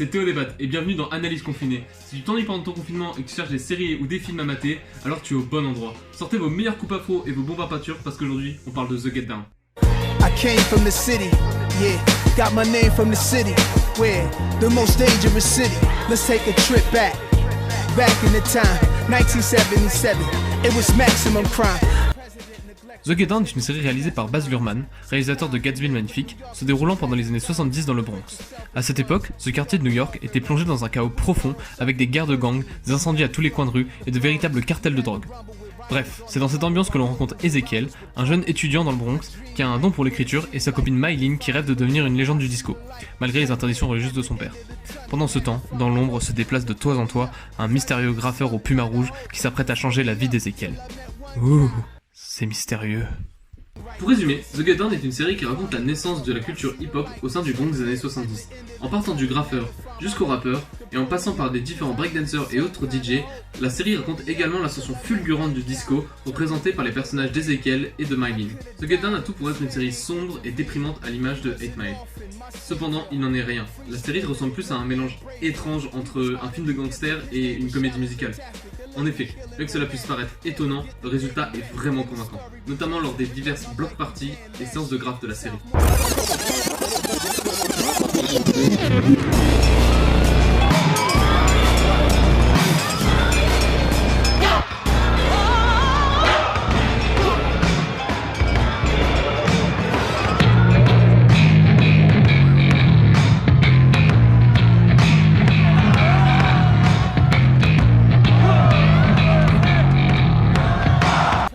c'est Théo Débat et bienvenue dans Analyse Confinée. Si tu t'ennuies pendant ton confinement et que tu cherches des séries ou des films à mater, alors tu es au bon endroit. Sortez vos meilleures coupes afro et vos bombes à peinture parce qu'aujourd'hui on parle de The Get Down. I came from the city, yeah, got my name from the city, where the most dangerous city. Let's take a trip back in the time, 1977, it was maximum crime. The Get Down est une série réalisée par Baz Luhrmann, réalisateur de Gatsby le Magnifique, se déroulant pendant les années 70 dans le Bronx. À cette époque, ce quartier de New York était plongé dans un chaos profond avec des guerres de gangs, des incendies à tous les coins de rue et de véritables cartels de drogue. Bref, c'est dans cette ambiance que l'on rencontre Ezekiel, un jeune étudiant dans le Bronx qui a un don pour l'écriture et sa copine Mylene qui rêve de devenir une légende du disco, malgré les interdictions religieuses de son père. Pendant ce temps, dans l'ombre se déplace de toit en toit un mystérieux graffeur au puma rouge qui s'apprête à changer la vie d'Ezekiel. Ouh, c'est mystérieux. Pour résumer, The Get Down est une série qui raconte la naissance de la culture hip-hop au sein du Bronx des années 70. En partant du graffeur jusqu'au rappeur, et en passant par des différents breakdancers et autres DJ, la série raconte également l'ascension fulgurante du disco, représentée par les personnages d'Ezekiel et de Mylene. The Get Down a tout pour être une série sombre et déprimante à l'image de 8 Mile. Cependant, il n'en est rien. La série ressemble plus à un mélange étrange entre un film de gangster et une comédie musicale. En effet, bien que cela puisse paraître étonnant, le résultat est vraiment convaincant, notamment lors des diverses block parties et séances de graphes de la série.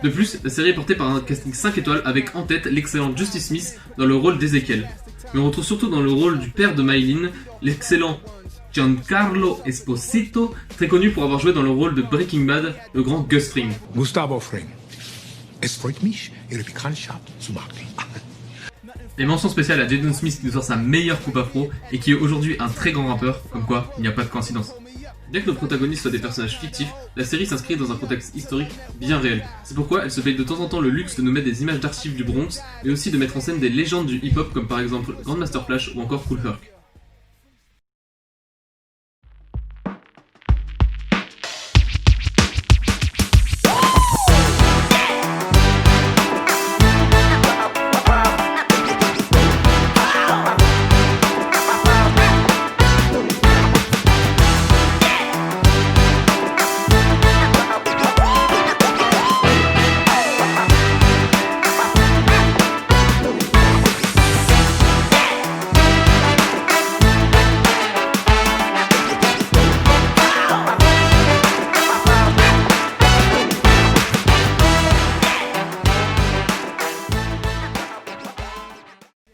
De plus, la série est portée par un casting 5 étoiles avec en tête l'excellent Justice Smith dans le rôle d'Ezekiel. Mais on retrouve surtout dans le rôle du père de Mylene l'excellent Giancarlo Esposito, très connu pour avoir joué dans le rôle de Breaking Bad, le grand Gus Fring. Gustavo Fring. Es freut mich, Ihre Bekanntschaft zu machen. Et mention spéciale à Jaden Smith qui nous sort sa meilleure coupe afro et qui est aujourd'hui un très grand rappeur, comme quoi il n'y a pas de coïncidence. Bien que nos protagonistes soient des personnages fictifs, la série s'inscrit dans un contexte historique bien réel. C'est pourquoi elle se paye de temps en temps le luxe de nous mettre des images d'archives du Bronx, mais aussi de mettre en scène des légendes du hip-hop comme par exemple Grandmaster Flash ou encore Kool Herc.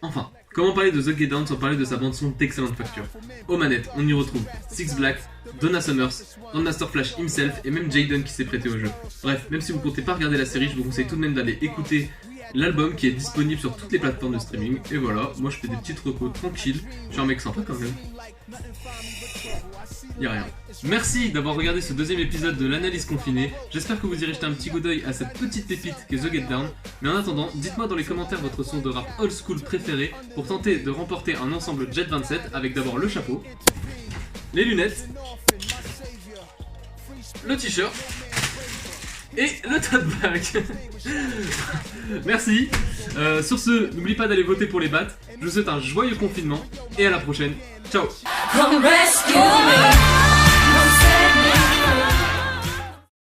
Enfin, comment parler de The Get Down sans parler de sa bande-son d'excellente facture. Aux manettes, on y retrouve Six Black, Donna Summers, Grandmaster Flash himself et même Jaden qui s'est prêté au jeu. Bref, même si vous comptez pas regarder la série, je vous conseille tout de même d'aller écouter l'album qui est disponible sur toutes les plateformes de streaming. Et voilà, moi je fais des petites recos tranquilles, je suis un mec sympa quand même. Y'a rien. Merci d'avoir regardé ce deuxième épisode de l'analyse confinée. J'espère que vous irez jeter un petit coup d'œil à cette petite pépite qu'est The Get Down. Mais en attendant, dites-moi dans les commentaires votre son de rap old school préféré pour tenter de remporter un ensemble Jet 27 avec d'abord le chapeau, les lunettes, le t-shirt et le tote bag. Merci. Sur ce, n'oublie pas d'aller voter pour les battes. Je vous souhaite un joyeux confinement et à la prochaine. Ciao. Come rescue me.